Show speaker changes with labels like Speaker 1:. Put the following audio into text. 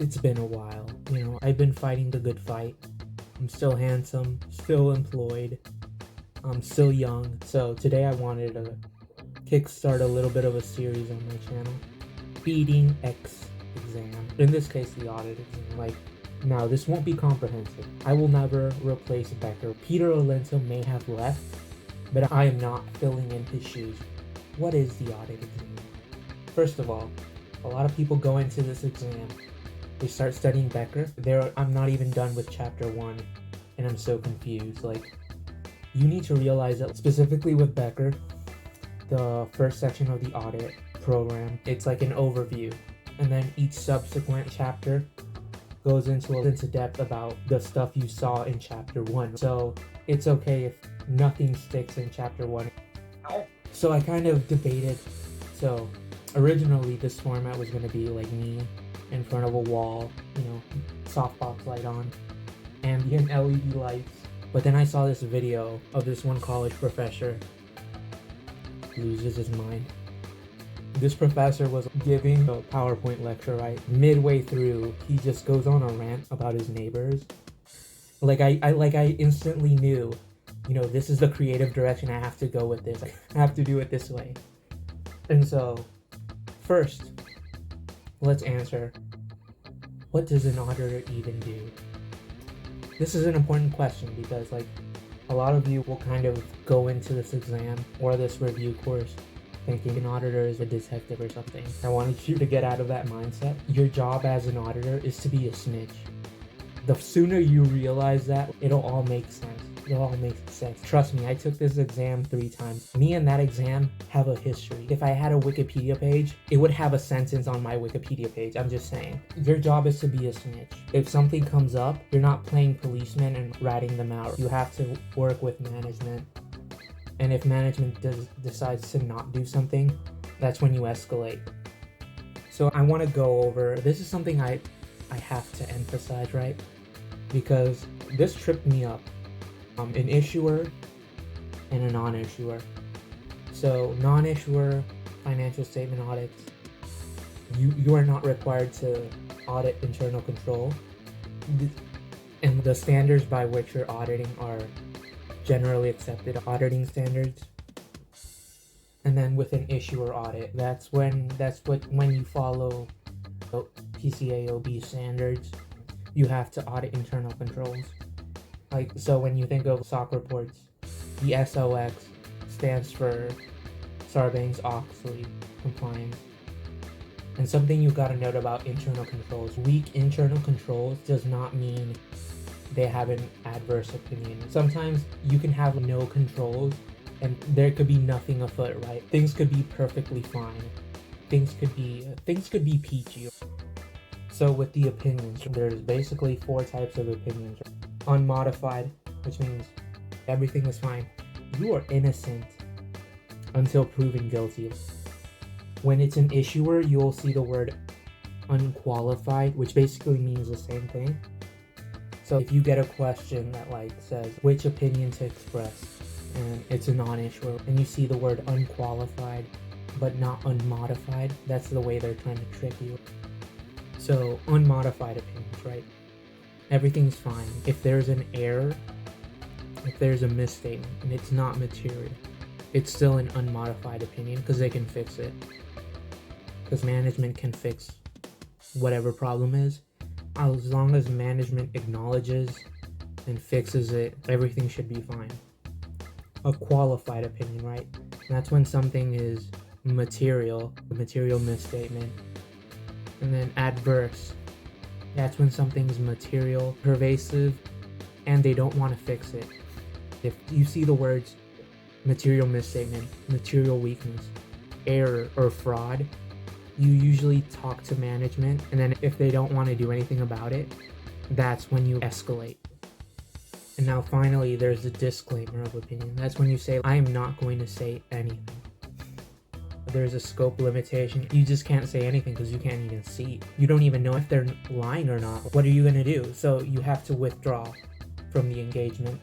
Speaker 1: It's been a while. I've been fighting the good fight. I'm still handsome, still employed, I'm still young. So today I wanted to kickstart a little bit of a series on my channel. Beating X exam. In this case, the audit exam. Now this won't be comprehensive. I will never replace Becker. Peter Olento may have left, but I am not filling in his shoes. What is the audit exam? First of all, a lot of people go into this exam, they start studying Becker. I'm not even done with chapter 1, and I'm so confused. You need to realize that specifically with Becker, the first section of the audit program, it's like an overview, and then each subsequent chapter goes into depth about the stuff you saw in chapter 1. So it's okay if nothing sticks in chapter 1. So I kind of debated. So originally this format was going to be like me in front of a wall, softbox light on, ambient LED lights. But then I saw this video of this one college professor loses his mind. This professor was giving a PowerPoint lecture, right? Midway through, he just goes on a rant about his neighbors. I instantly knew, this is the creative direction I have to go with this. I have to do it this way. And so, first, let's answer, what does an auditor even do? This is an important question because a lot of you will kind of go into this exam or this review course thinking an auditor is a detective or something. I wanted you to get out of that mindset. Your job as an auditor is to be a snitch. The sooner you realize that, it'll all make sense. It'll all make sense. Trust me, I took this exam 3 times. Me and that exam have a history. If I had a Wikipedia page, it would have a sentence on my Wikipedia page. I'm just saying. Your job is to be a snitch. If something comes up, you're not playing policeman and ratting them out. You have to work with management. And if management decides to not do something, that's when you escalate. So I want to go over, this is something I have to emphasize, right? Because this tripped me up. An issuer and a non-issuer. So non-issuer financial statement audits, you are not required to audit internal control. And the standards by which you're auditing are generally accepted auditing standards. And then with an issuer audit, that's when you follow PCAOB standards, you have to audit internal controls. So when you think of SOC reports, the SOX stands for Sarbanes-Oxley compliance. And something you gotta note about internal controls, weak internal controls does not mean they have an adverse opinion. Sometimes you can have no controls and there could be nothing afoot, right? Things could be perfectly fine. Things could be peachy. So with the opinions, there's basically 4 types of opinions. Unmodified, which means everything is fine. You are innocent until proven guilty. When it's an issuer, you'll see the word unqualified, which basically means the same thing. So if you get a question that says which opinion to express, and it's a non-issuer, and you see the word unqualified but not unmodified, that's the way they're trying to trick you. So unmodified opinions, right? Everything's fine. If there's an error, if there's a misstatement, and it's not material, it's still an unmodified opinion because they can fix it. Because management can fix whatever problem is. As long as management acknowledges and fixes it, everything should be fine. A qualified opinion, right? That's when something is material, a material misstatement. And then adverse. That's when something's material, pervasive, and they don't want to fix it. If you see the words material misstatement, material weakness, error, or fraud, you usually talk to management, and then if they don't want to do anything about it, that's when you escalate. And now finally, there's a disclaimer of opinion. That's when you say, I am not going to say anything. There's a scope limitation. You just can't say anything because you can't even see. You don't even know if they're lying or not. What are you going to do? So you have to withdraw from the engagement.